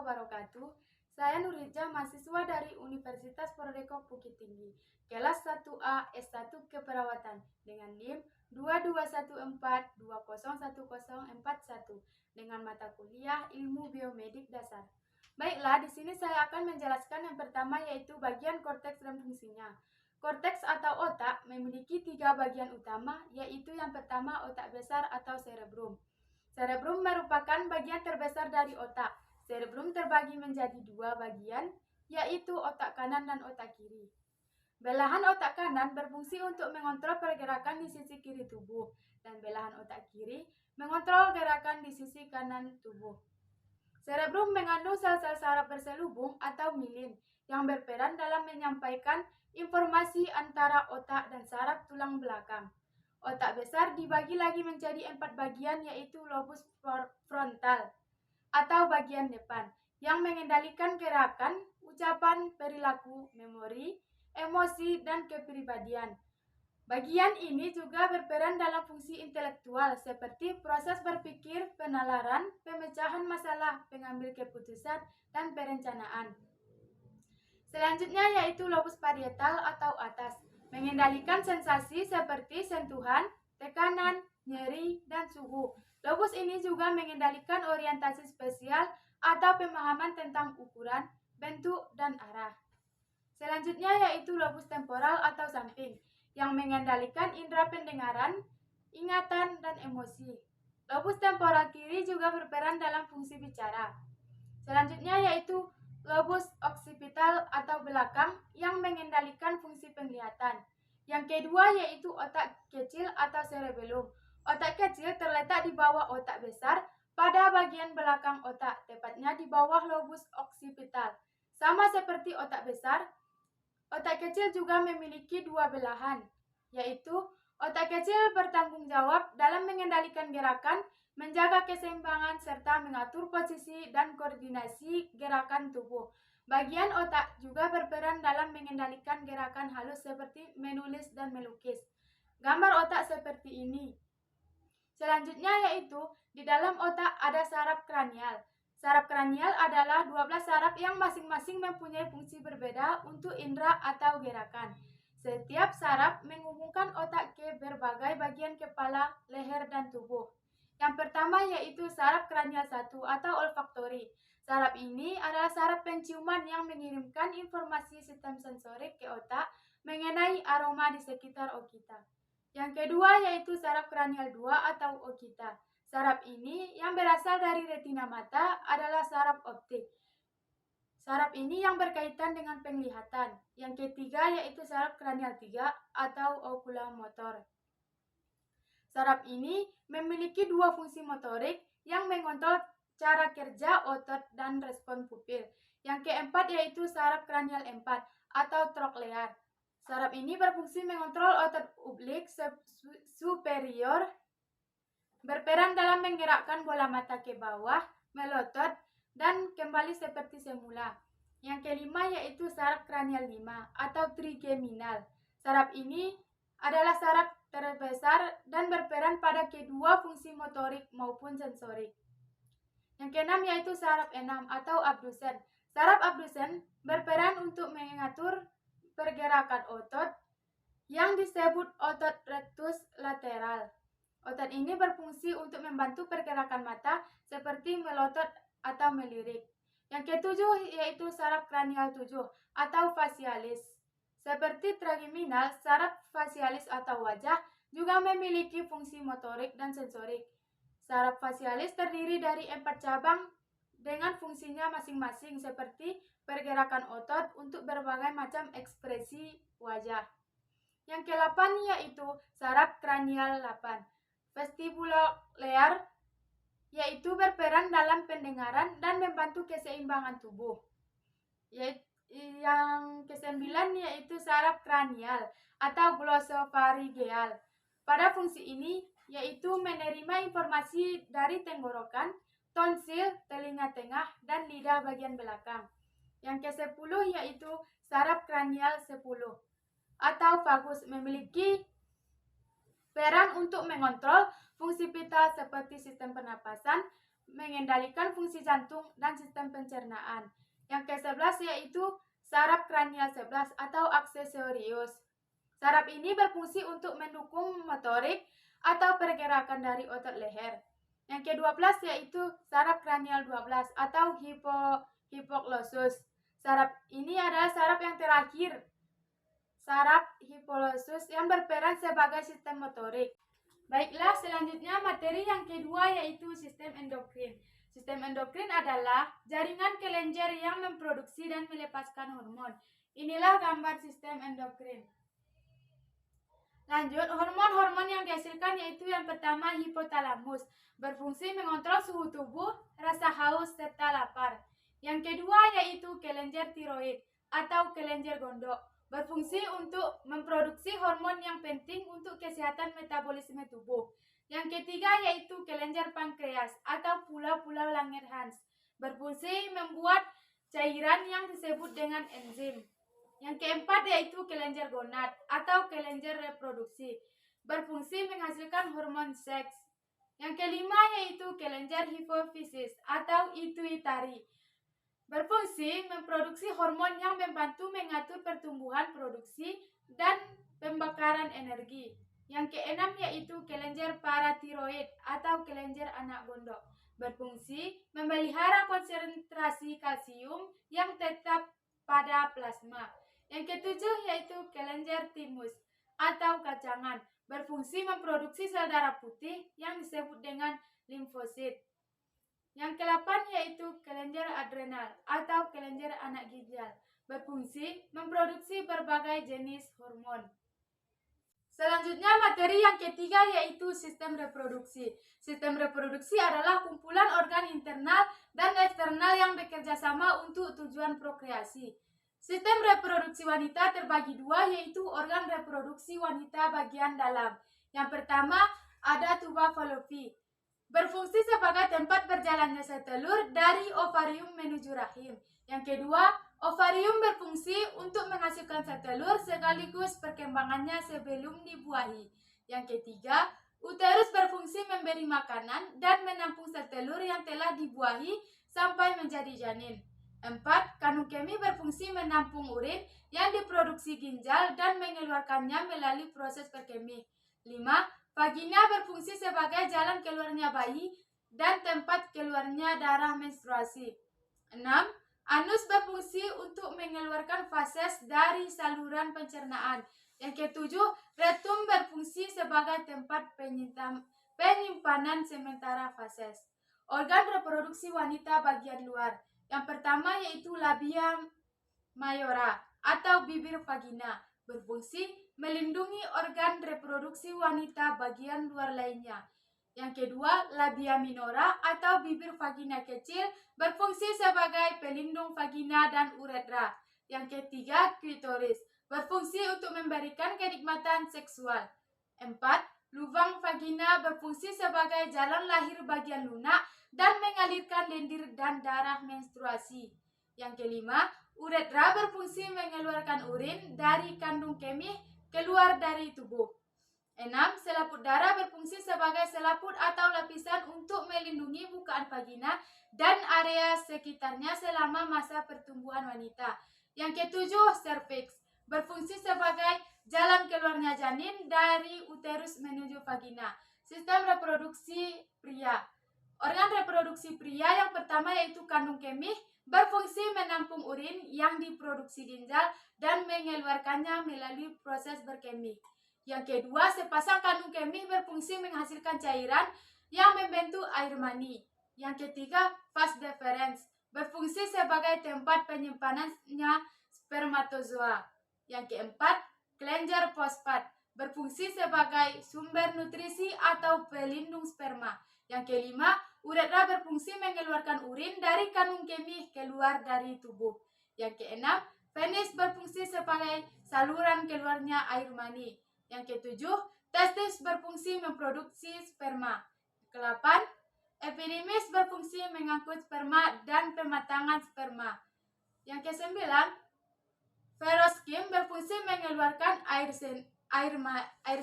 wabarakatuh. Saya Nurija, mahasiswa dari Universitas Prodekop Bukit Tinggi, kelas 1A S1 Keperawatan dengan NIM 2214201041 dengan mata kuliah Ilmu Biomedik Dasar. Baiklah, di sini saya akan menjelaskan yang pertama yaitu bagian korteks dan fungsinya. Korteks atau otak memiliki 3 bagian utama, yaitu yang pertama otak besar atau cerebrum. Cerebrum merupakan bagian terbesar dari otak. Cerebrum terbagi menjadi 2 bagian, yaitu otak kanan dan otak kiri. Belahan otak kanan berfungsi untuk mengontrol pergerakan di sisi kiri tubuh, dan belahan otak kiri mengontrol gerakan di sisi kanan tubuh. Cerebrum mengandung sel-sel saraf berselubung atau milin yang berperan dalam menyampaikan informasi antara otak dan saraf tulang belakang. Otak besar dibagi lagi menjadi 4 bagian, yaitu lobus frontal atau bagian depan yang mengendalikan gerakan, ucapan, perilaku, memori, emosi, dan kepribadian. Bagian ini juga berperan dalam fungsi intelektual seperti proses berpikir, penalaran, pemecahan masalah, pengambil keputusan, dan perencanaan. Selanjutnya yaitu lobus parietal atau atas, mengendalikan sensasi seperti sentuhan, tekanan, nyeri, dan suhu. Lobus ini juga mengendalikan orientasi spasial atau pemahaman tentang ukuran, bentuk, dan arah. Selanjutnya yaitu lobus temporal atau samping, yang mengendalikan indera pendengaran, ingatan, dan emosi. Lobus temporal kiri juga berperan dalam fungsi bicara. Selanjutnya yaitu lobus occipital atau belakang yang mengendalikan fungsi penglihatan. Yang kedua yaitu otak kecil atau cerebellum. Otak kecil terletak di bawah otak besar pada bagian belakang otak, tepatnya di bawah lobus occipital. Sama seperti otak besar, otak kecil juga memiliki 2 belahan, yaitu otak kecil bertanggung jawab dalam mengendalikan gerakan, menjaga keseimbangan, serta mengatur posisi dan koordinasi gerakan tubuh. Bagian otak juga berperan dalam mengendalikan gerakan halus seperti menulis dan melukis. Gambar otak seperti ini. Selanjutnya yaitu di dalam otak ada saraf kranial. Saraf kranial adalah 12 saraf yang masing-masing mempunyai fungsi berbeda untuk indera atau gerakan. Setiap saraf menghubungkan otak ke berbagai bagian kepala, leher, dan tubuh. Yang pertama yaitu saraf kranial 1 atau olfaktori. Saraf ini adalah saraf penciuman yang mengirimkan informasi sistem sensorik ke otak mengenai aroma di sekitar okita. Yang kedua yaitu saraf kranial 2 atau okita. Saraf ini yang berasal dari retina mata adalah saraf optik. Saraf ini yang berkaitan dengan penglihatan. Yang ketiga yaitu saraf kranial 3 atau okulomotor. Saraf ini memiliki 2 fungsi motorik yang mengontrol cara kerja otot dan respon pupil. Yang keempat yaitu saraf kranial 4 atau troklear. Saraf ini berfungsi mengontrol otot oblik superior, berperan dalam menggerakkan bola mata ke bawah, melotot, dan kembali seperti semula. Yang kelima yaitu saraf kranial 5 atau trigeminal. Saraf ini adalah saraf terbesar dan berperan pada kedua fungsi motorik maupun sensorik. Yang keenam yaitu saraf 6 atau abdusen. Saraf abdusen berperan untuk mengatur pergerakan otot yang disebut otot rectus lateral. Otot ini berfungsi untuk membantu pergerakan mata seperti melotot atau melirik. Yang ketujuh yaitu saraf kranial 7 atau facialis. Seperti trigeminal, saraf facialis atau wajah juga memiliki fungsi motorik dan sensorik. Saraf facialis terdiri dari 4 cabang dengan fungsinya masing-masing seperti pergerakan otot untuk berbagai macam ekspresi wajah. Yang ke-8 yaitu saraf kranial 8. Vestibular yaitu berperan dalam pendengaran dan membantu keseimbangan tubuh. Yang ke-9 yaitu saraf kranial atau glosopharyngeal. Pada fungsi ini yaitu menerima informasi dari tenggorokan, tonsil, telinga tengah, dan lidah bagian belakang. Yang ke-10 yaitu saraf kranial 10 atau vagus, memiliki peran untuk mengontrol fungsi vital seperti sistem pernapasan, mengendalikan fungsi jantung dan sistem pencernaan. Yang ke-11 yaitu saraf kranial 11 atau accessorius. Saraf ini berfungsi untuk mendukung motorik atau pergerakan dari otot leher. Yang ke-12 yaitu saraf kranial 12 atau hypoglosus. Saraf ini adalah saraf yang terakhir, saraf hypoglosus, yang berperan sebagai sistem motorik. Baiklah, selanjutnya materi yang kedua yaitu sistem endokrin. Sistem endokrin adalah jaringan kelenjar yang memproduksi dan melepaskan hormon. Inilah gambar sistem endokrin. Lanjut, hormon-hormon yang dihasilkan yaitu yang pertama hipotalamus, berfungsi mengontrol suhu tubuh, rasa haus, serta lapar. Yang kedua yaitu kelenjar tiroid atau kelenjar gondok, berfungsi untuk memproduksi hormon yang penting untuk kesehatan metabolisme tubuh. Yang ketiga yaitu kelenjar pankreas atau pulau-pulau Langerhans, berfungsi membuat cairan yang disebut dengan enzim. Yang keempat yaitu kelenjar gonad atau kelenjar reproduksi, berfungsi menghasilkan hormon seks. Yang kelima yaitu kelenjar hipofisis atau pituitari, berfungsi memproduksi hormon yang membantu mengatur pertumbuhan, produksi, dan pembakaran energi. Yang keenam yaitu kelenjar paratiroid atau kelenjar anak gondok, berfungsi memelihara konsentrasi kalsium yang tetap pada plasma. Yang ketujuh yaitu kelenjar timus atau kacangan, berfungsi memproduksi sel darah putih yang disebut dengan limfosit. Yang kedelapan yaitu kelenjar adrenal atau kelenjar anak ginjal, berfungsi memproduksi berbagai jenis hormon. Selanjutnya materi yang ketiga yaitu sistem reproduksi. Sistem reproduksi adalah kumpulan organ internal dan eksternal yang bekerja sama untuk tujuan prokreasi. Sistem reproduksi wanita terbagi dua, yaitu organ reproduksi wanita bagian dalam. Yang pertama ada tuba fallopi, berfungsi sebagai tempat berjalannya sel telur dari ovarium menuju rahim. Yang kedua, ovarium berfungsi untuk menghasilkan sel telur sekaligus perkembangannya sebelum dibuahi. Yang ketiga, uterus berfungsi memberi makanan dan menampung sel telur yang telah dibuahi sampai menjadi janin. 4. Kandung kemih berfungsi menampung urin yang diproduksi ginjal dan mengeluarkannya melalui proses berkemih. 5. Vagina berfungsi sebagai jalan keluarnya bayi dan tempat keluarnya darah menstruasi. 6. Anus berfungsi untuk mengeluarkan fases dari saluran pencernaan. Yang ketujuh, rektum berfungsi sebagai tempat penyimpanan sementara fases. Organ reproduksi wanita bagian luar. Yang pertama yaitu labia mayora atau bibir vagina, berfungsi melindungi organ reproduksi wanita bagian luar lainnya. Yang kedua, labia minora atau bibir vagina kecil, berfungsi sebagai pelindung vagina dan uretra. Yang ketiga, klitoris, berfungsi untuk memberikan kenikmatan seksual. 4. Lubang vagina berfungsi sebagai jalan lahir bagian lunak dan mengalirkan lendir dan darah menstruasi. Yang kelima, uretra berfungsi mengeluarkan urin dari kandung kemih keluar dari tubuh. 6. Selaput darah berfungsi sebagai selaput atau lapisan untuk melindungi bukaan vagina dan area sekitarnya selama masa pertumbuhan wanita. Yang ketujuh, serviks, berfungsi sebagai jalan keluarnya janin dari uterus menuju vagina. Sistem reproduksi pria. Organ reproduksi pria yang pertama yaitu kandung kemih, berfungsi menampung urin yang diproduksi ginjal dan mengeluarkannya melalui proses berkemih. Yang kedua, sepasang kandung kemih berfungsi menghasilkan cairan yang membentuk air mani. Yang ketiga, vas deferens, berfungsi sebagai tempat penyimpanannya spermatozoa. Yang keempat, kelenjar fosfat, berfungsi sebagai sumber nutrisi atau pelindung sperma. Yang kelima, uretra berfungsi mengeluarkan urin dari kandung kemih keluar dari tubuh. Yang keenam, penis berfungsi sebagai saluran keluarnya air mani. Yang ketujuh, testis berfungsi memproduksi sperma. Kedelapan, epidimis berfungsi mengangkut sperma dan pematangan sperma. Yang kesembilan, feroskim berfungsi mengeluarkan air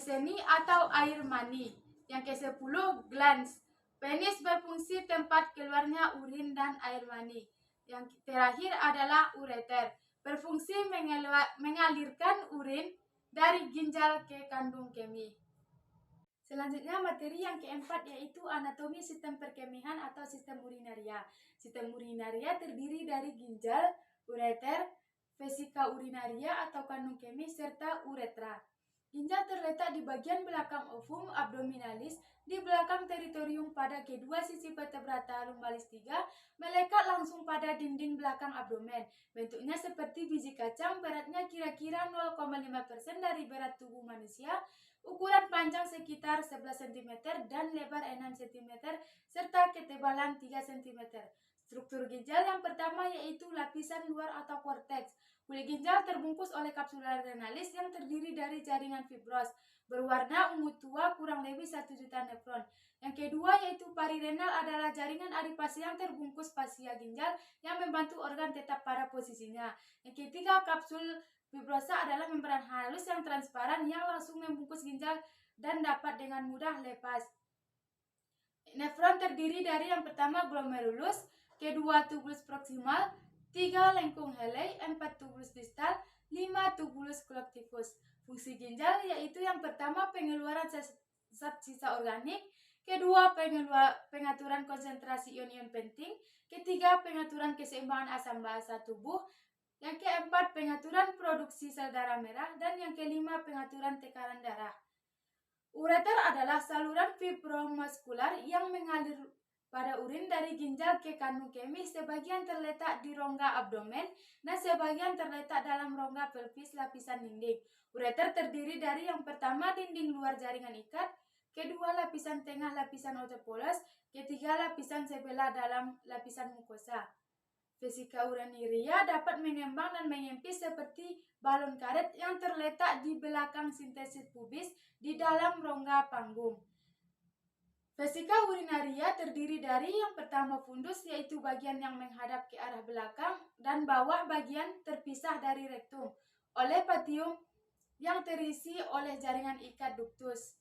seni atau air mani. Yang ke-10, glans Penis berfungsi tempat keluarnya urin dan air mani. Yang terakhir adalah ureter, berfungsi mengalirkan urin dari ginjal ke kandung kemih. Selanjutnya materi yang keempat yaitu anatomi sistem perkemihan atau sistem urinaria. Sistem urinaria terdiri dari ginjal, ureter, vesika urinaria atau kandung kemih, serta uretra. Ginjal terletak di bagian belakang ovum abdominalis, di belakang teritorium pada kedua sisi vertebrata lumbalis 3, melekat langsung pada dinding belakang abdomen. Bentuknya seperti biji kacang, beratnya kira-kira 0,5% dari berat tubuh manusia, ukuran panjang sekitar 11 cm dan lebar 6 cm, serta ketebalan 3 cm. Struktur ginjal yang pertama yaitu lapisan luar atau korteks. Kulit ginjal terbungkus oleh kapsula renalis yang terdiri dari jaringan fibros berwarna ungu tua kurang lebih 1 juta nefron. Yang kedua yaitu parirenal adalah jaringan adipasi yang terbungkus fasia ginjal yang membantu organ tetap pada posisinya. Yang ketiga kapsul fibrosa adalah membran halus yang transparan yang langsung membungkus ginjal dan dapat dengan mudah lepas. Nefron terdiri dari yang pertama glomerulus, kedua tubulus proksimal, 3 lengkung Haley, 4 tubulus distal, 5 tubulus collectifus. Fungsi ginjal yaitu yang pertama pengeluaran zat sisa organik, kedua pengaturan konsentrasi ion-ion penting, ketiga pengaturan keseimbangan asam basa tubuh, yang keempat pengaturan produksi sel darah merah, dan yang kelima pengaturan tekanan darah. Ureter adalah saluran fibromuskular yang mengalir pada urin dari ginjal ke kandung kemih. Sebagian terletak di rongga abdomen dan sebagian terletak dalam rongga pelvis lapisan dinding. Ureter terdiri dari yang pertama dinding luar jaringan ikat, kedua lapisan tengah lapisan otopolos, ketiga lapisan sebelah dalam lapisan mukosa. Vesika urinaria dapat mengembang dan mengempis seperti balon karet yang terletak di belakang sintesis pubis di dalam rongga panggung. Vesika urinaria terdiri dari yang pertama fundus, yaitu bagian yang menghadap ke arah belakang, dan bawah bagian terpisah dari rektum oleh patium yang terisi oleh jaringan ikat ductus.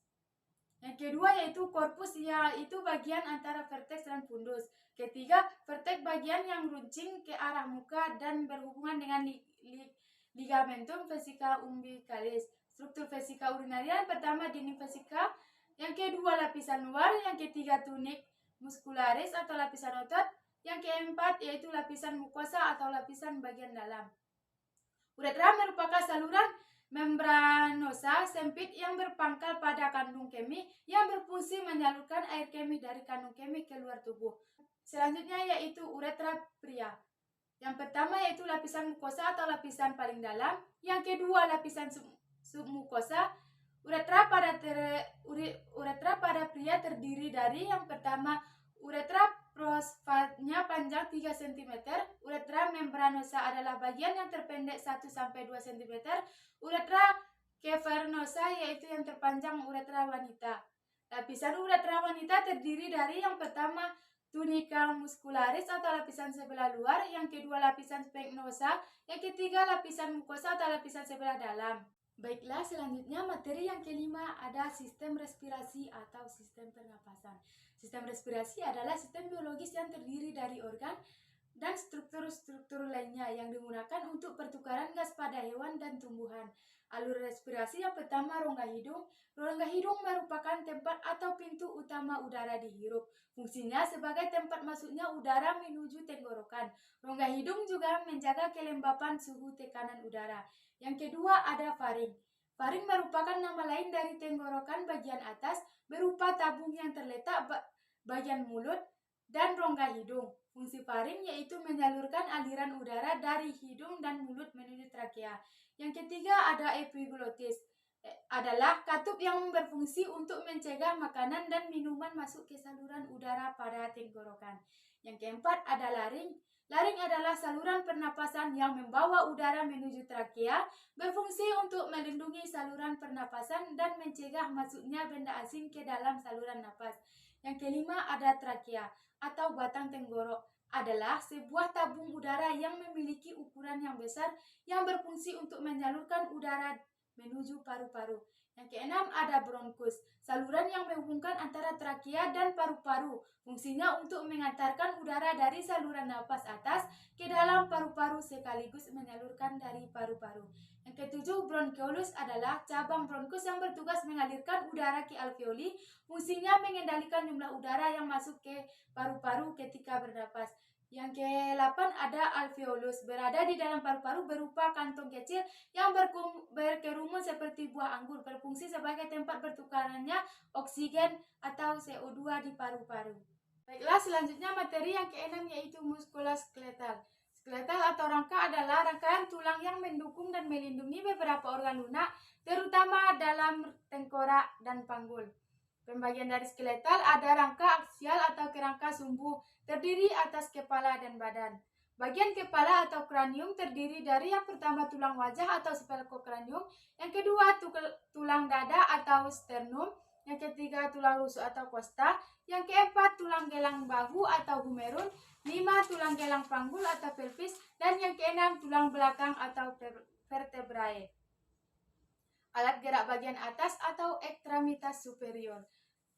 Yang kedua yaitu korpus, yaitu bagian antara vertex dan fundus. Ketiga, vertex bagian yang runcing ke arah muka dan berhubungan dengan ligamentum vesica umbilicalis. Struktur vesika urinaria yang pertama dinding vesika, yang kedua lapisan luar, yang ketiga tunik muscularis atau lapisan otot, yang keempat yaitu lapisan mukosa atau lapisan bagian dalam. Uretra merupakan saluran membranosa sempit yang berpangkal pada kandung kemih yang berfungsi menyalurkan air kemih dari kandung kemih ke luar tubuh. Selanjutnya yaitu uretra pria. Yang pertama yaitu lapisan mukosa atau lapisan paling dalam, yang kedua lapisan submukosa. Uretra pada pria terdiri dari yang pertama uretra prosfatnya panjang 3 cm. Uretra membranosa adalah bagian yang terpendek 1-2 cm. Uretra cavernosa yaitu yang terpanjang uretra wanita. Lapisan uretra wanita terdiri dari yang pertama tunica muscularis atau lapisan sebelah luar, yang kedua lapisan sphygmosa, yang ketiga lapisan mukosa atau lapisan sebelah dalam. Baiklah, selanjutnya materi yang kelima ada sistem respirasi atau sistem pernapasan. Sistem respirasi adalah sistem biologis yang terdiri dari organ dan struktur-struktur lainnya yang digunakan untuk pertukaran gas pada hewan dan tumbuhan. Alur respirasi yang pertama rongga hidung. Rongga hidung merupakan tempat atau pintu utama udara dihirup. Fungsinya sebagai tempat masuknya udara menuju tenggorokan. Rongga hidung juga menjaga kelembapan suhu tekanan udara. Yang kedua ada faring. Faring merupakan nama lain dari tenggorokan bagian atas, berupa tabung yang terletak bagian mulut dan rongga hidung. Fungsi faring yaitu menyalurkan aliran udara dari hidung dan mulut menuju trakea. Yang ketiga ada epiglotis, adalah katup yang berfungsi untuk mencegah makanan dan minuman masuk ke saluran udara pada tenggorokan. Yang keempat ada laring. Laring adalah saluran pernapasan yang membawa udara menuju trakea, berfungsi untuk melindungi saluran pernapasan dan mencegah masuknya benda asing ke dalam saluran napas. Yang kelima ada trakea atau batang tenggorok, adalah sebuah tabung udara yang memiliki ukuran yang besar yang berfungsi untuk menyalurkan udara menuju paru-paru. Yang keenam ada bronkus, saluran yang menghubungkan antara trakea dan paru-paru. Fungsinya untuk mengantarkan udara dari saluran napas atas ke dalam paru-paru sekaligus menyalurkan dari paru-paru. Yang ketujuh, bronkiolus adalah cabang bronkus yang bertugas mengalirkan udara ke alveoli. Fungsinya mengendalikan jumlah udara yang masuk ke paru-paru ketika bernapas. Yang ke-8 ada alveolus, berada di dalam paru-paru berupa kantong kecil yang berkerumun seperti buah anggur, berfungsi sebagai tempat bertukarannya oksigen atau CO2 di paru-paru. Baiklah, selanjutnya materi yang ke-6 yaitu muskuloskeletal. Skeletal atau rangka adalah rangkaian tulang yang mendukung dan melindungi beberapa organ lunak, terutama dalam tengkorak dan panggul. Pembagian dari skeletal ada rangka aksial atau kerangka sumbu, terdiri atas kepala dan badan. Bagian kepala atau kranium terdiri dari yang pertama tulang wajah atau spelkokranium, yang kedua tulang dada atau sternum, yang ketiga tulang rusuk atau costa, yang keempat tulang gelang bahu atau humerus, 5 tulang gelang panggul atau pelvis, dan yang keenam tulang belakang atau vertebrae. Alat gerak bagian atas atau ekstremitas superior.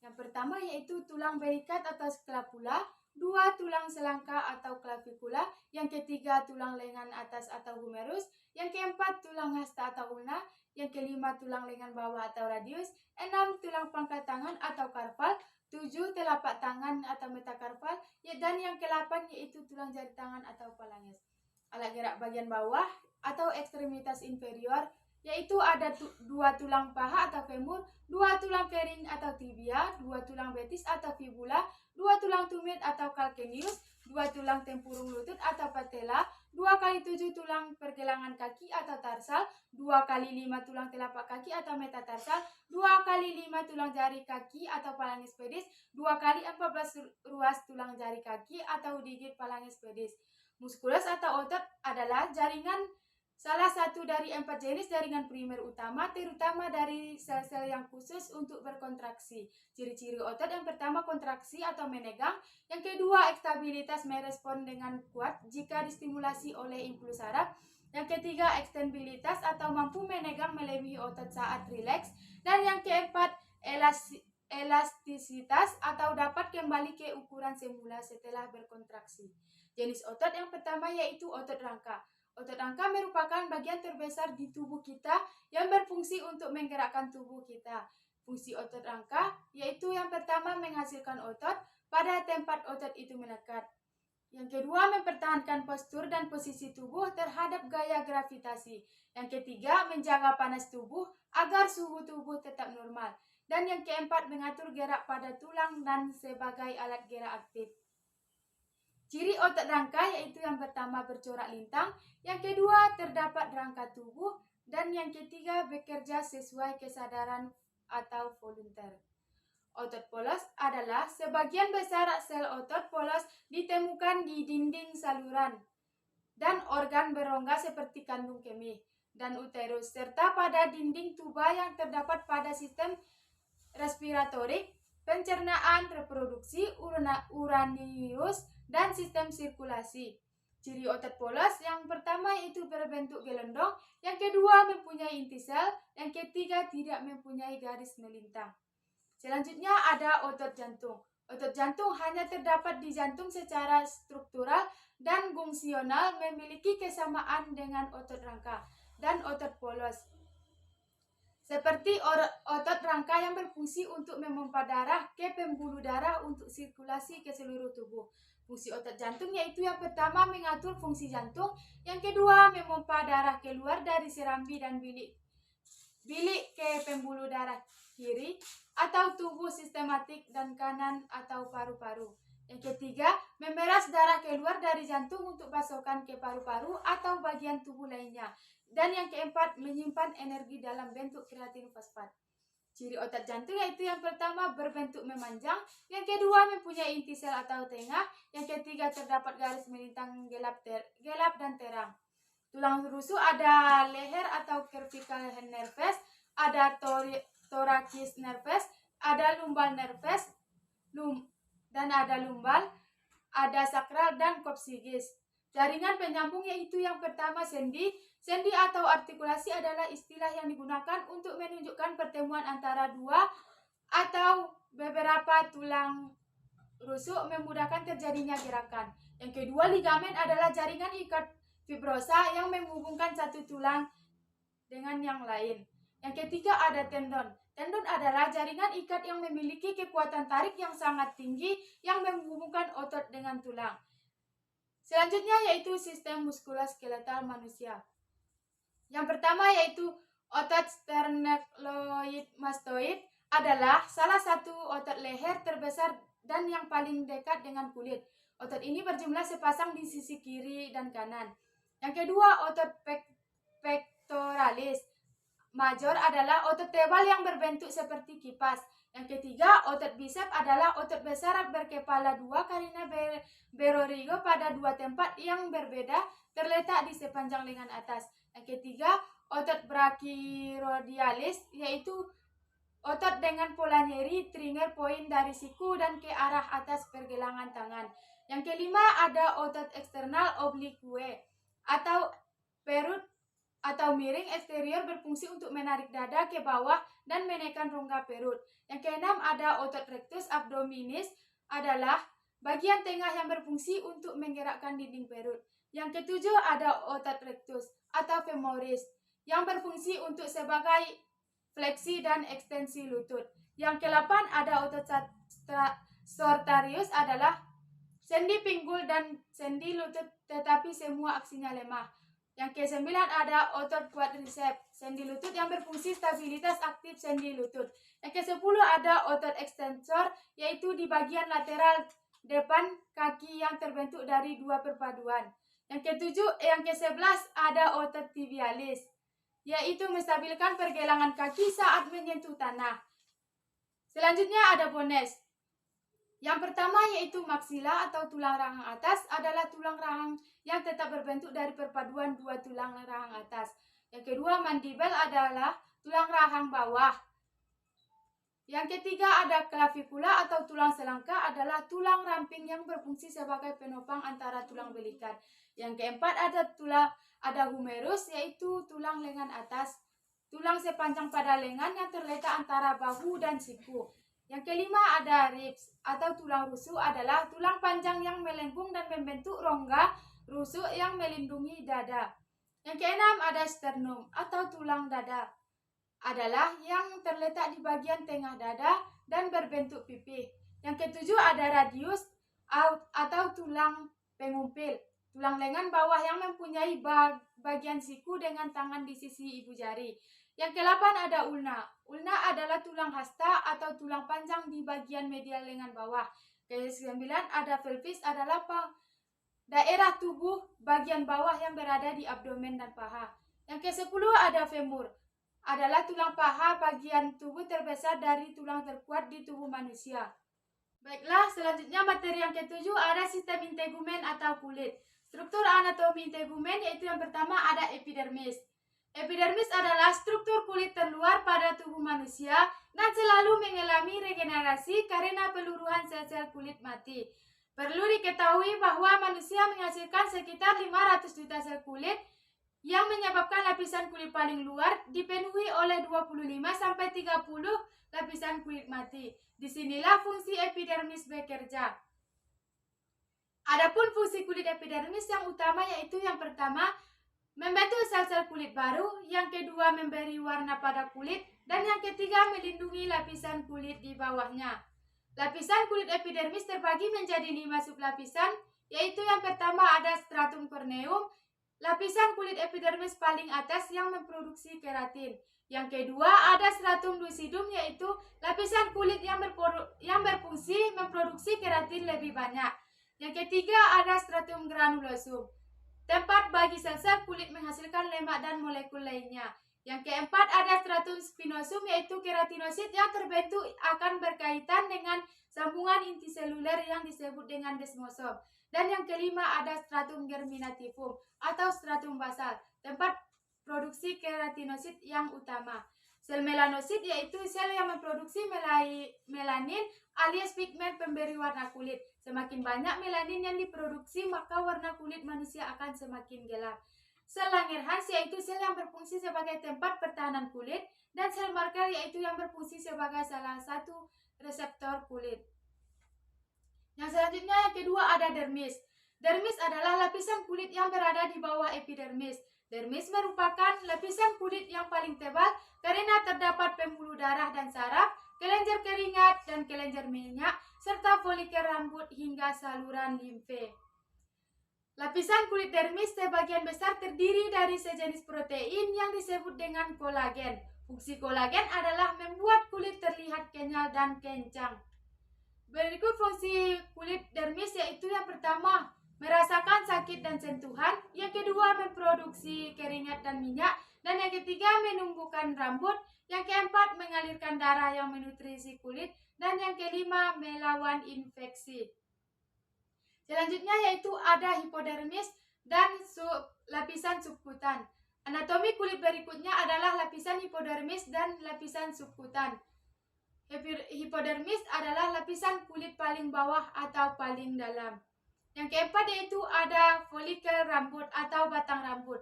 Yang pertama yaitu tulang berikat atau scapula, 2 tulang selangka atau clavikula, yang ketiga tulang lengan atas atau humerus, yang keempat tulang hasta atau ulna, yang kelima tulang lengan bawah atau radius, 6 tulang pangkal tangan atau karpal, 7 telapak tangan atau metakarpal, dan yang ke-8 yaitu tulang jari tangan atau phalanges. Alat gerak bagian bawah atau ekstremitas inferior yaitu ada 2 tulang paha atau femur, 2 tulang kering atau tibia, 2 tulang betis atau fibula, 2 tulang tumit atau calcaneus, 2 tulang tempurung lutut atau patella, 2 kali 7 tulang pergelangan kaki atau tarsal, 2 kali 5 tulang telapak kaki atau metatarsal, 2 kali 5 tulang jari kaki atau phalanges pedis, 2 kali 14 ruas tulang jari kaki atau digit phalanges pedis. Muskulus atau otot adalah jaringan salah satu dari 4 jenis jaringan primer utama, terutama dari sel-sel yang khusus untuk berkontraksi. Ciri-ciri otot yang pertama kontraksi atau menegang, yang kedua ekstabilitas merespon dengan kuat jika distimulasi oleh impuls saraf, yang ketiga ekstensibilitas atau mampu menegang melebihi otot saat rileks, dan yang keempat elastisitas atau dapat kembali ke ukuran semula setelah berkontraksi. Jenis otot yang pertama yaitu otot rangka. Otot rangka merupakan bagian terbesar di tubuh kita yang berfungsi untuk menggerakkan tubuh kita. Fungsi otot rangka yaitu yang pertama menghasilkan otot pada tempat otot itu melekat. Yang kedua mempertahankan postur dan posisi tubuh terhadap gaya gravitasi. Yang ketiga menjaga panas tubuh agar suhu tubuh tetap normal. Dan yang keempat mengatur gerak pada tulang dan sebagai alat gerak aktif. Ciri otot rangka yaitu yang pertama bercorak lintang, yang kedua terdapat rangka tubuh, dan yang ketiga bekerja sesuai kesadaran atau volunteer. Otot polos adalah sebagian besar sel otot polos ditemukan di dinding saluran dan organ berongga seperti kandung kemih dan uterus, serta pada dinding tuba yang terdapat pada sistem respiratorik, pencernaan, reproduksi, uranius, dan sistem sirkulasi. Ciri otot polos yang pertama yaitu berbentuk gelondong, yang kedua mempunyai inti sel, yang ketiga tidak mempunyai garis melintang. Selanjutnya ada otot jantung. Otot jantung hanya terdapat di jantung secara struktural dan fungsional, memiliki kesamaan dengan otot rangka dan otot polos. Seperti otot rangka yang berfungsi untuk memompa darah ke pembuluh darah untuk sirkulasi ke seluruh tubuh. Fungsi otot jantung yaitu yang pertama mengatur fungsi jantung, yang kedua memompa darah keluar dari serambi dan bilik ke pembuluh darah kiri atau tubuh sistematik dan kanan atau paru-paru. Yang ketiga, memeras darah keluar dari jantung untuk pasokan ke paru-paru atau bagian tubuh lainnya. Dan yang keempat, menyimpan energi dalam bentuk kreatin fosfat. Ciri otot jantung yaitu yang pertama berbentuk memanjang, yang kedua mempunyai inti sel atau tengah, yang ketiga terdapat garis melintang gelap dan terang. Tulang rusuk ada leher atau cervical nerves, ada thoracic nerves, ada lumbal nerves, dan ada lumbal, ada sakral dan coccygeus. jaringan penyambung yaitu yang pertama sendi. Sendi atau artikulasi adalah istilah yang digunakan untuk menunjukkan pertemuan antara dua atau beberapa tulang rusuk memudahkan terjadinya gerakan. Yang kedua, ligamen adalah jaringan ikat fibrosa yang menghubungkan satu tulang dengan yang lain. Yang ketiga ada tendon. Tendon adalah jaringan ikat yang memiliki kekuatan tarik yang sangat tinggi yang menghubungkan otot dengan tulang. Selanjutnya yaitu sistem muskuloskeletal manusia. Yang pertama yaitu otot sternekloid-mastoid adalah salah satu otot leher terbesar dan yang paling dekat dengan kulit. Otot ini berjumlah sepasang di sisi kiri dan kanan. Yang kedua, otot pectoralis major adalah otot tebal yang berbentuk seperti kipas. Yang ketiga, otot bisep adalah otot besar berkepala dua karena berorigo pada dua tempat yang berbeda terletak di sepanjang lengan atas. Yang ketiga, otot brachyradialis yaitu otot dengan pola nyeri trigger point dari siku dan ke arah atas pergelangan tangan. Yang kelima ada otot eksternal oblique atau perut atau miring eksterior berfungsi untuk menarik dada ke bawah dan menekan rongga perut. Yang keenam ada otot rectus abdominis adalah bagian tengah yang berfungsi untuk menggerakkan dinding perut. Yang ketujuh ada otot rectus atau femoris yang berfungsi untuk sebagai fleksi dan ekstensi lutut. Yang ke-8 ada otot sartorius adalah sendi pinggul dan sendi lutut tetapi semua aksinya lemah. Yang ke-9 ada otot quadriceps, sendi lutut yang berfungsi stabilitas aktif sendi lutut. Yang ke-10 ada otot extensor yaitu di bagian lateral depan kaki yang terbentuk dari dua perpaduan. Yang ke-11 ada otot tibialis yaitu menstabilkan pergelangan kaki saat menyentuh tanah. Selanjutnya ada bones. Yang pertama yaitu maksila atau tulang rahang atas adalah tulang rahang yang tetap berbentuk dari perpaduan dua tulang rahang atas. Yang kedua, mandibel adalah tulang rahang bawah. Yang ketiga ada klavikula atau tulang selangka adalah tulang ramping yang berfungsi sebagai penopang antara tulang belikat. Yang keempat ada humerus yaitu tulang lengan atas, tulang sepanjang pada lengan yang terletak antara bahu dan siku. Yang kelima ada ribs atau tulang rusuk adalah tulang panjang yang melengkung dan membentuk rongga rusuk yang melindungi dada. Yang keenam ada sternum atau tulang dada adalah yang terletak di bagian tengah dada dan berbentuk pipih. Yang ketujuh ada radius atau tulang pengumpil, tulang lengan bawah yang mempunyai bagian siku dengan tangan di sisi ibu jari. Yang ke-8 ada ulna. Ulna adalah tulang hasta atau tulang panjang di bagian medial lengan bawah. Ke-9 ada pelvis adalah daerah tubuh bagian bawah yang berada di abdomen dan paha. Yang ke-10 ada femur. Adalah tulang paha bagian tubuh terbesar dari tulang terkuat di tubuh manusia. Baiklah, selanjutnya materi yang ke-7 ada sistem integumen atau kulit. Struktur anatomi integumen yaitu yang pertama ada epidermis. Epidermis adalah struktur kulit terluar pada tubuh manusia dan selalu mengalami regenerasi karena peluruhan sel-sel kulit mati. Perlu diketahui bahwa manusia menghasilkan sekitar 500 juta sel kulit yang menyebabkan lapisan kulit paling luar dipenuhi oleh 25-30 lapisan kulit mati. Disinilah fungsi epidermis bekerja. Adapun fungsi kulit epidermis yang utama yaitu yang pertama membentuk sel-sel kulit baru, yang kedua memberi warna pada kulit, dan yang ketiga melindungi lapisan kulit di bawahnya. Lapisan kulit epidermis terbagi menjadi 5 sublapisan, yaitu yang pertama ada stratum corneum, lapisan kulit epidermis paling atas yang memproduksi keratin. Yang kedua ada stratum lucidum, yaitu lapisan kulit yang berfungsi memproduksi keratin lebih banyak. Yang ketiga ada stratum granulosum, tempat bagi sel-sel kulit menghasilkan lemak dan molekul lainnya. Yang keempat ada stratum spinosum, yaitu keratinosit yang terbentuk akan berkaitan dengan sambungan inti seluler yang disebut dengan desmosom. Dan yang kelima ada stratum germinativum atau stratum basal, tempat produksi keratinosit yang utama. Sel melanosit yaitu sel yang memproduksi melanin alias pigmen pemberi warna kulit. Semakin banyak melanin yang diproduksi, maka warna kulit manusia akan semakin gelap. Sel Langerhans yaitu sel yang berfungsi sebagai tempat pertahanan kulit, dan sel Merkel yaitu yang berfungsi sebagai salah satu reseptor kulit. Yang selanjutnya yang kedua ada dermis. Dermis adalah lapisan kulit yang berada di bawah epidermis. Dermis merupakan lapisan kulit yang paling tebal karena terdapat pembuluh darah dan saraf, kelenjar keringat dan kelenjar minyak, serta folikel rambut hingga saluran limfe. Lapisan kulit dermis sebagian besar terdiri dari sejenis protein yang disebut dengan kolagen. Fungsi kolagen adalah membuat kulit terlihat kenyal dan kencang. Berikut fungsi kulit dermis yaitu yang pertama, merasakan sakit dan sentuhan, yang kedua memproduksi keringat dan minyak, dan yang ketiga menumbuhkan rambut, yang keempat mengalirkan darah yang menutrisi kulit, dan yang kelima melawan infeksi. Selanjutnya yaitu ada hipodermis dan lapisan subkutan. Anatomi kulit berikutnya adalah lapisan hipodermis dan lapisan subkutan. Hipodermis adalah lapisan kulit paling bawah atau paling dalam. Yang keempat yaitu ada folikel rambut atau batang rambut.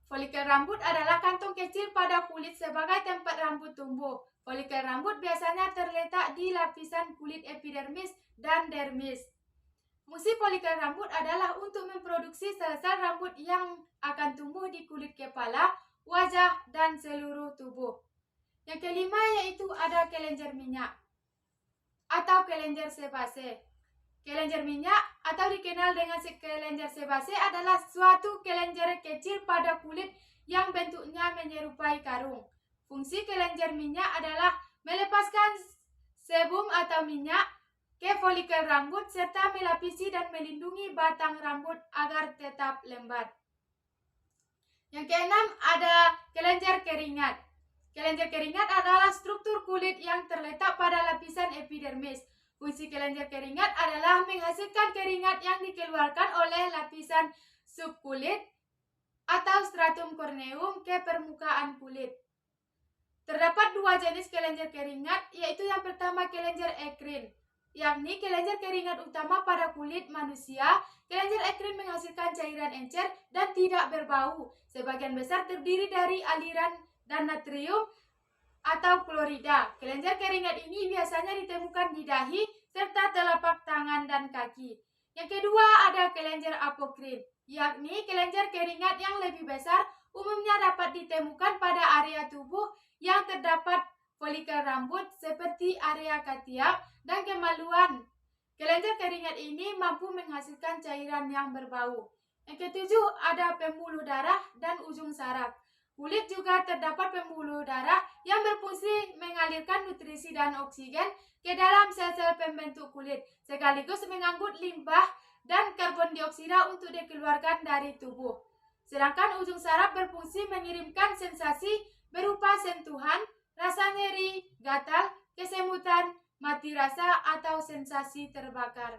Folikel rambut adalah kantong kecil pada kulit sebagai tempat rambut tumbuh. Folikel rambut biasanya terletak di lapisan kulit epidermis dan dermis. Fungsi folikel rambut adalah untuk memproduksi sel-sel rambut yang akan tumbuh di kulit kepala, wajah, dan seluruh tubuh. Yang kelima yaitu ada kelenjar minyak atau kelenjar sebase. Kelenjar minyak atau dikenal dengan kelenjar sebase adalah suatu kelenjar kecil pada kulit yang bentuknya menyerupai karung. Fungsi kelenjar minyak adalah melepaskan sebum atau minyak ke folikel rambut serta melapisi dan melindungi batang rambut agar tetap lembat. Yang keenam ada kelenjar keringat. Kelenjar keringat adalah struktur kulit yang terletak pada lapisan epidermis. Fungsi kelenjar keringat adalah menghasilkan keringat yang dikeluarkan oleh lapisan subkulit atau stratum corneum ke permukaan kulit. Terdapat dua jenis kelenjar keringat, yaitu yang pertama kelenjar ekrin, yakni kelenjar keringat utama pada kulit manusia. Kelenjar ekrin menghasilkan cairan encer dan tidak berbau. Sebagian besar terdiri dari aliran dan natrium atau klorida. Kelenjar keringat ini biasanya ditemukan di dahi serta telapak tangan dan kaki. Yang kedua ada kelenjar apokrin, yakni kelenjar keringat yang lebih besar, umumnya dapat ditemukan pada area tubuh yang terdapat folikel rambut seperti area ketiak dan kemaluan. Kelenjar keringat ini mampu menghasilkan cairan yang berbau. Yang ketujuh ada pembuluh darah dan ujung saraf. Kulit juga terdapat pembuluh darah yang berfungsi mengalirkan nutrisi dan oksigen ke dalam sel-sel pembentuk kulit, sekaligus mengangkut limbah dan karbon dioksida untuk dikeluarkan dari tubuh. Sedangkan ujung saraf berfungsi mengirimkan sensasi berupa sentuhan, rasa nyeri, gatal, kesemutan, mati rasa, atau sensasi terbakar.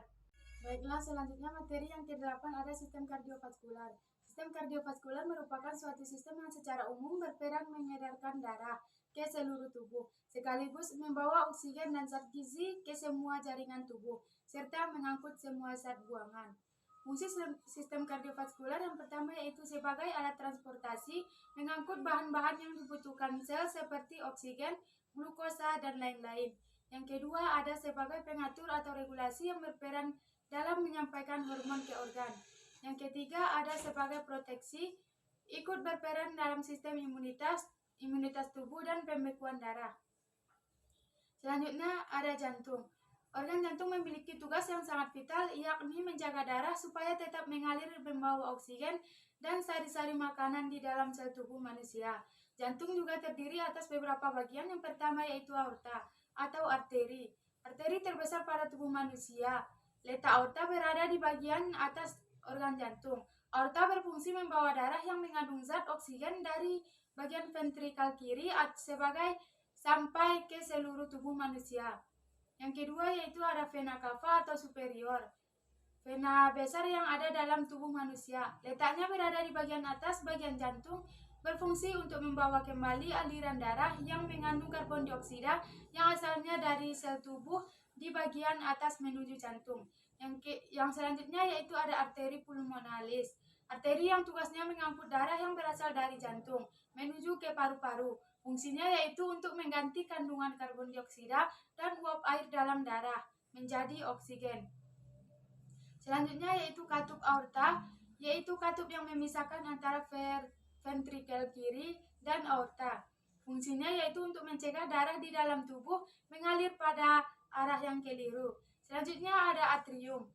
Baiklah, selanjutnya materi yang ke-8 ada sistem kardiovaskular. Sistem kardiovaskular merupakan suatu sistem yang secara umum berperan mengedarkan darah ke seluruh tubuh, sekaligus membawa oksigen dan zat gizi ke semua jaringan tubuh, serta mengangkut semua zat buangan. Fungsi sistem kardiovaskular yang pertama yaitu sebagai alat transportasi, mengangkut bahan-bahan yang dibutuhkan sel seperti oksigen, glukosa, dan lain-lain. Yang kedua ada sebagai pengatur atau regulasi yang berperan dalam menyampaikan hormon ke organ. Yang ketiga ada sebagai proteksi, ikut berperan dalam sistem imunitas tubuh dan pembekuan darah. Selanjutnya ada jantung. Organ jantung memiliki tugas yang sangat vital, yakni menjaga darah supaya tetap mengalir membawa oksigen dan sari-sari makanan di dalam sel tubuh manusia. Jantung juga terdiri atas beberapa bagian. Yang pertama yaitu aorta atau arteri. Arteri terbesar pada tubuh manusia. Letak aorta berada di bagian atas organ jantung. Aorta berfungsi membawa darah yang mengandung zat oksigen dari bagian ventrikal kiri sebagai sampai ke seluruh tubuh manusia. Yang kedua yaitu ada vena cava atau superior. Vena besar yang ada dalam tubuh manusia. Letaknya berada di bagian atas bagian jantung. berfungsi untuk membawa kembali aliran darah yang mengandung karbon dioksida yang asalnya dari sel tubuh di bagian atas menuju jantung. Yang selanjutnya yaitu ada arteri pulmonalis. Arteri yang tugasnya mengangkut darah yang berasal dari jantung menuju ke paru-paru. Fungsinya yaitu untuk mengganti kandungan karbon dioksida dan uap air dalam darah menjadi oksigen. Selanjutnya yaitu katup aorta, yaitu katup yang memisahkan antara ventrikel kiri dan aorta. Fungsinya yaitu untuk mencegah darah di dalam tubuh mengalir pada arah yang keliru. Selanjutnya ada atrium,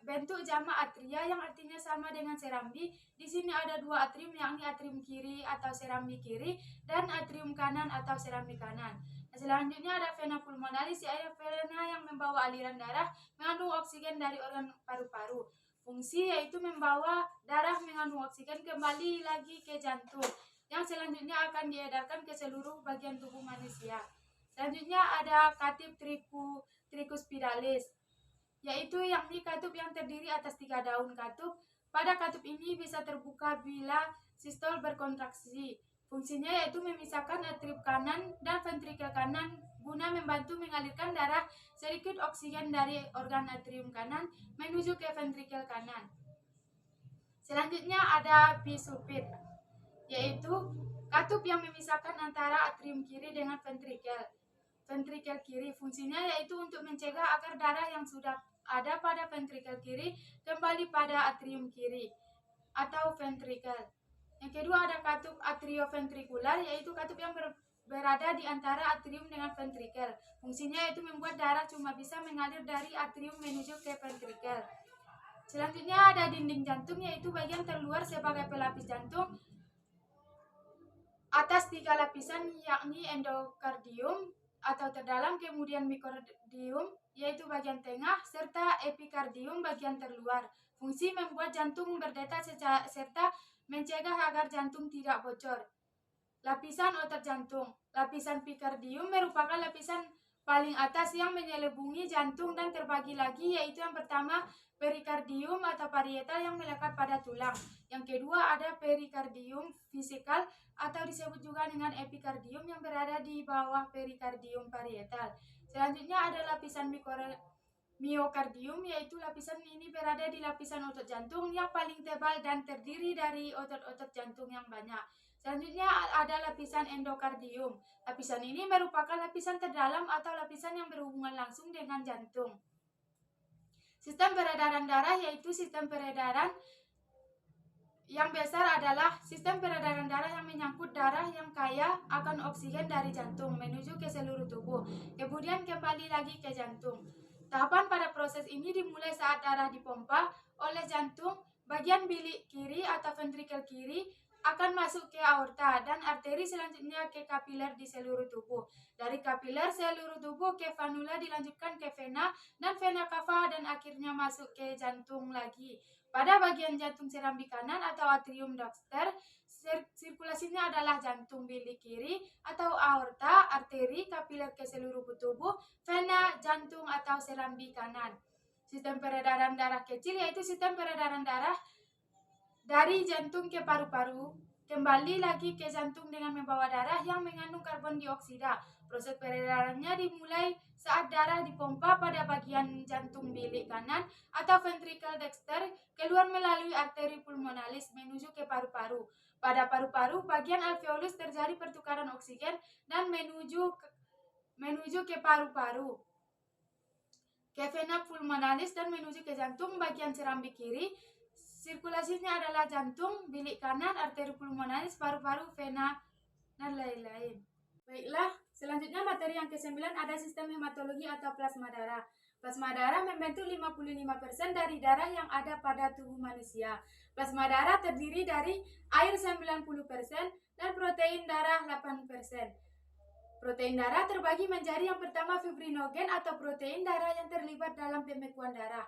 bentuk jamak atria yang artinya sama dengan serambi. Di sini ada dua atrium, yakni atrium kiri atau serambi kiri dan atrium kanan atau serambi kanan. Selanjutnya ada vena pulmonalis, yaitu vena yang membawa aliran darah mengandung oksigen dari organ paru-paru. Fungsi yaitu membawa darah mengandung oksigen kembali lagi ke jantung, yang selanjutnya akan diedarkan ke seluruh bagian tubuh manusia. Selanjutnya ada katup tricuspidalis, yaitu yakni katup yang terdiri atas 3 daun katup. Pada katup ini bisa terbuka bila sistol berkontraksi. Fungsinya yaitu memisahkan atrium kanan dan ventrikel kanan guna membantu mengalirkan darah sedikit oksigen dari organ atrium kanan menuju ke ventrikel kanan. Selanjutnya ada bisulfit, yaitu katup yang memisahkan antara atrium kiri dengan ventrikel kiri. Fungsinya yaitu untuk mencegah agar darah yang sudah ada pada ventrikel kiri kembali pada atrium kiri atau ventrikel. Yang kedua ada katup atrioventrikular, yaitu katup yang berada di antara atrium dengan ventrikel. Fungsinya yaitu membuat darah cuma bisa mengalir dari atrium menuju ke ventrikel. Selanjutnya ada dinding jantung, yaitu bagian terluar sebagai pelapis jantung atas 3 lapisan, yakni endokardium atau terdalam, kemudian miokardium yaitu bagian tengah, serta epikardium bagian terluar. Fungsi membuat jantung berdetak serta mencegah agar jantung tidak bocor. Lapisan otot jantung. Lapisan pikardium merupakan lapisan paling atas yang menyelubungi jantung dan terbagi lagi, yaitu yang pertama perikardium atau parietal yang melekat pada tulang. Yang kedua ada perikardium fisikal atau disebut juga dengan epikardium yang berada di bawah perikardium parietal. Selanjutnya ada lapisan miokardium, yaitu lapisan ini berada di lapisan otot jantung yang paling tebal dan terdiri dari otot-otot jantung yang banyak. Selanjutnya ada lapisan endokardium. Lapisan ini merupakan lapisan terdalam atau lapisan yang berhubungan langsung dengan jantung. Sistem peredaran darah, yaitu sistem peredaran yang besar adalah sistem peredaran darah yang menyangkut darah yang kaya akan oksigen dari jantung menuju ke seluruh tubuh, kemudian kembali lagi ke jantung. Tahapan pada proses ini dimulai saat darah dipompa oleh jantung. Bagian bilik kiri atau ventrikel kiri akan masuk ke aorta dan arteri, selanjutnya ke kapiler di seluruh tubuh. Dari kapiler seluruh tubuh ke vanula, dilanjutkan ke vena dan vena cava, dan akhirnya masuk ke jantung lagi. Pada bagian jantung serambi kanan atau atrium dexter, sirkulasinya adalah jantung, bilik kiri atau aorta, arteri, kapiler ke seluruh tubuh, vena, jantung atau serambi kanan. Sistem peredaran darah kecil, yaitu sistem peredaran darah dari jantung ke paru-paru, kembali lagi ke jantung dengan membawa darah yang mengandung karbon dioksida. Proses peredarannya dimulai saat darah dipompa pada bagian jantung bilik kanan atau ventrikel dexter, keluar melalui arteri pulmonalis menuju ke paru-paru. Pada paru-paru, bagian alveolus terjadi pertukaran oksigen dan menuju ke paru-paru, ke vena pulmonalis dan menuju ke jantung bagian serambi kiri. Sirkulasinya adalah jantung, bilik kanan, arteri pulmonalis, paru-paru, vena, dan lain-lain. Baiklah, selanjutnya materi yang ke-9 ada sistem hematologi atau plasma darah. Plasma darah membentuk 55% dari darah yang ada pada tubuh manusia. Plasma darah terdiri dari air 90% dan protein darah 8%. Protein darah terbagi menjadi yang pertama fibrinogen atau protein darah yang terlibat dalam pembekuan darah.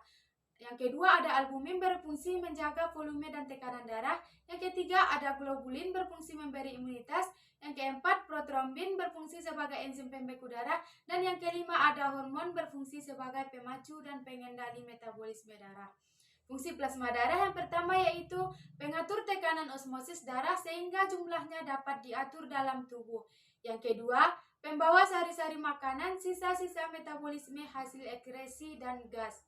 Yang kedua ada albumin berfungsi menjaga volume dan tekanan darah. Yang ketiga ada globulin berfungsi memberi imunitas. Yang keempat protrombin berfungsi sebagai enzim pembeku darah. Dan yang kelima ada hormon berfungsi sebagai pemacu dan pengendali metabolisme darah. Fungsi plasma darah yang pertama yaitu mengatur tekanan osmosis darah sehingga jumlahnya dapat diatur dalam tubuh. Yang kedua, pembawa sari-sari makanan, sisa-sisa metabolisme hasil ekskresi dan gas.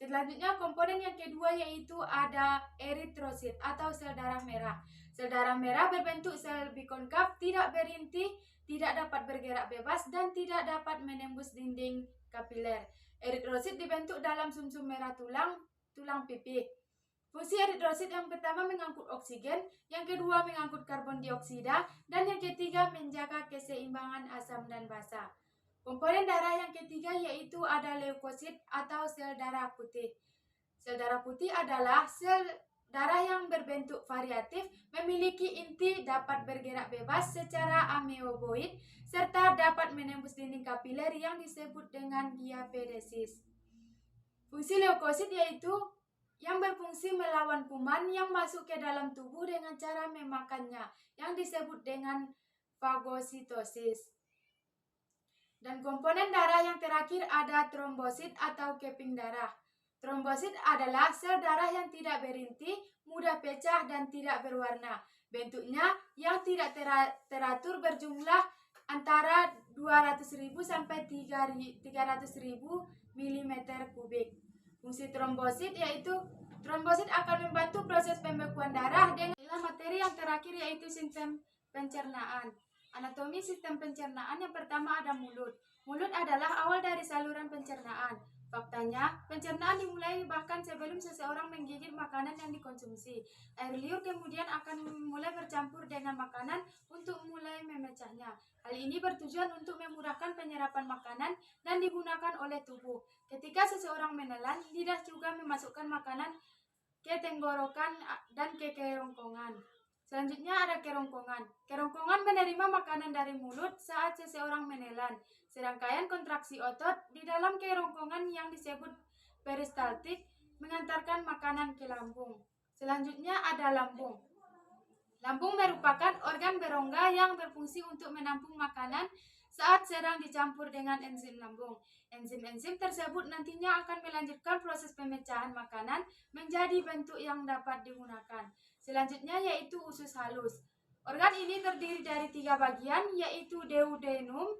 Selanjutnya komponen yang kedua yaitu ada eritrosit atau sel darah merah. Sel darah merah berbentuk sel bikonkav, tidak berinti, tidak dapat bergerak bebas, dan tidak dapat menembus dinding kapiler. Eritrosit dibentuk dalam sumsum merah tulang pipi. Fungsi eritrosit yang pertama mengangkut oksigen, yang kedua mengangkut karbon dioksida, dan yang ketiga menjaga keseimbangan asam dan basa. Komponen darah yang ketiga yaitu ada leukosit atau sel darah putih. Sel darah putih adalah sel darah yang berbentuk variatif, memiliki inti, dapat bergerak bebas secara amoeboid, serta dapat menembus dinding kapiler yang disebut dengan diapedesis. Fungsi leukosit yaitu yang berfungsi melawan kuman yang masuk ke dalam tubuh dengan cara memakannya, yang disebut dengan fagositosis. Dan komponen darah yang terakhir ada trombosit atau keping darah. Trombosit adalah sel darah yang tidak berinti, mudah pecah, dan tidak berwarna. Bentuknya yang tidak teratur berjumlah antara 200.000 sampai 300.000 mm kubik. Fungsi trombosit yaitu trombosit akan membantu proses pembekuan darah dengan materi yang terakhir yaitu sistem pencernaan. Anatomi sistem pencernaan yang pertama ada mulut. Mulut adalah awal dari saluran pencernaan. Faktanya, pencernaan dimulai bahkan sebelum seseorang menggigit makanan yang dikonsumsi. Air liur kemudian akan mulai bercampur dengan makanan untuk mulai memecahnya. Hal ini bertujuan untuk memudahkan penyerapan makanan dan digunakan oleh tubuh. Ketika seseorang menelan, lidah juga memasukkan makanan ke tenggorokan dan ke kerongkongan. Selanjutnya ada kerongkongan. Kerongkongan menerima makanan dari mulut saat seseorang menelan. Serangkaian kontraksi otot di dalam kerongkongan yang disebut peristaltik mengantarkan makanan ke lambung. Selanjutnya ada lambung. Lambung merupakan organ berongga yang berfungsi untuk menampung makanan saat sedang dicampur dengan enzim lambung. Enzim-enzim tersebut nantinya akan melanjutkan proses pemecahan makanan menjadi bentuk yang dapat digunakan. Selanjutnya yaitu usus halus. Organ ini terdiri dari 3 bagian yaitu duodenum,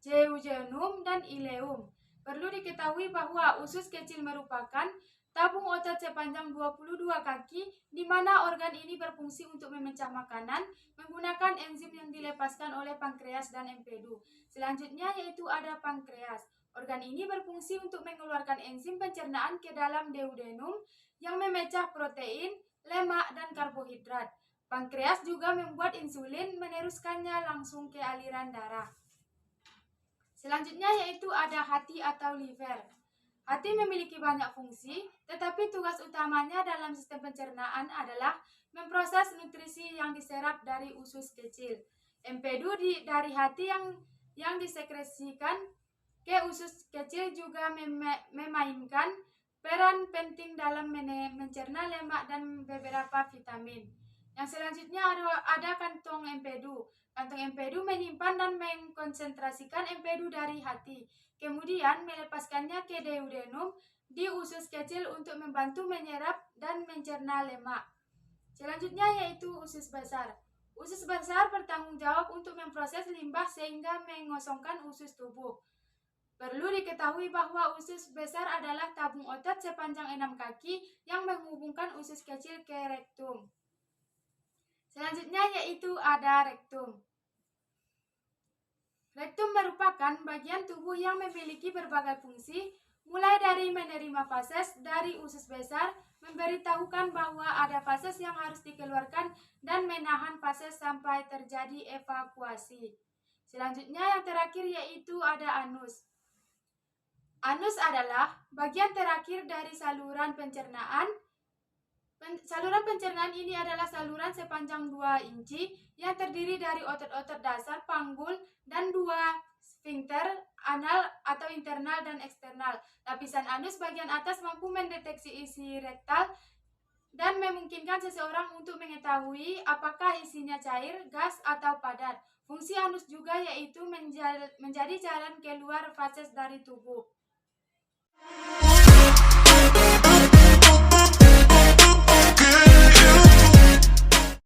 jejunum, dan ileum. Perlu diketahui bahwa usus kecil merupakan tabung otot sepanjang 22 kaki di mana organ ini berfungsi untuk memecah makanan menggunakan enzim yang dilepaskan oleh pankreas dan empedu. Selanjutnya yaitu ada pankreas. Organ ini berfungsi untuk mengeluarkan enzim pencernaan ke dalam duodenum yang memecah protein, lemak, dan karbohidrat. Pankreas juga membuat insulin meneruskannya langsung ke aliran darah. Selanjutnya yaitu ada hati atau liver. Hati memiliki banyak fungsi, tetapi tugas utamanya dalam sistem pencernaan adalah memproses nutrisi yang diserap dari usus kecil. Empedu dari hati yang disekresikan ke usus kecil juga memainkan peran penting dalam mencerna lemak dan beberapa vitamin. Yang selanjutnya ada kantong empedu. Kantong empedu menyimpan dan mengkonsentrasikan empedu dari hati, kemudian melepaskannya ke duodenum di usus kecil untuk membantu menyerap dan mencerna lemak. Selanjutnya yaitu usus besar. Usus besar bertanggung jawab untuk memproses limbah sehingga mengosongkan usus tubuh. Perlu diketahui bahwa usus besar adalah tabung otot sepanjang 6 kaki yang menghubungkan usus kecil ke rektum. Selanjutnya yaitu ada rektum. Rektum merupakan bagian tubuh yang memiliki berbagai fungsi, mulai dari menerima fases dari usus besar, memberitahukan bahwa ada fases yang harus dikeluarkan, dan menahan fases sampai terjadi evakuasi. Selanjutnya yang terakhir yaitu ada anus. Anus adalah bagian terakhir dari saluran pencernaan. Saluran pencernaan ini adalah saluran sepanjang 2 inci yang terdiri dari otot-otot dasar, panggul, dan 2 sphincter, anal atau internal dan eksternal. Lapisan anus bagian atas mampu mendeteksi isi rektal dan memungkinkan seseorang untuk mengetahui apakah isinya cair, gas, atau padat. Fungsi anus juga yaitu menjadi jalan keluar fases dari tubuh.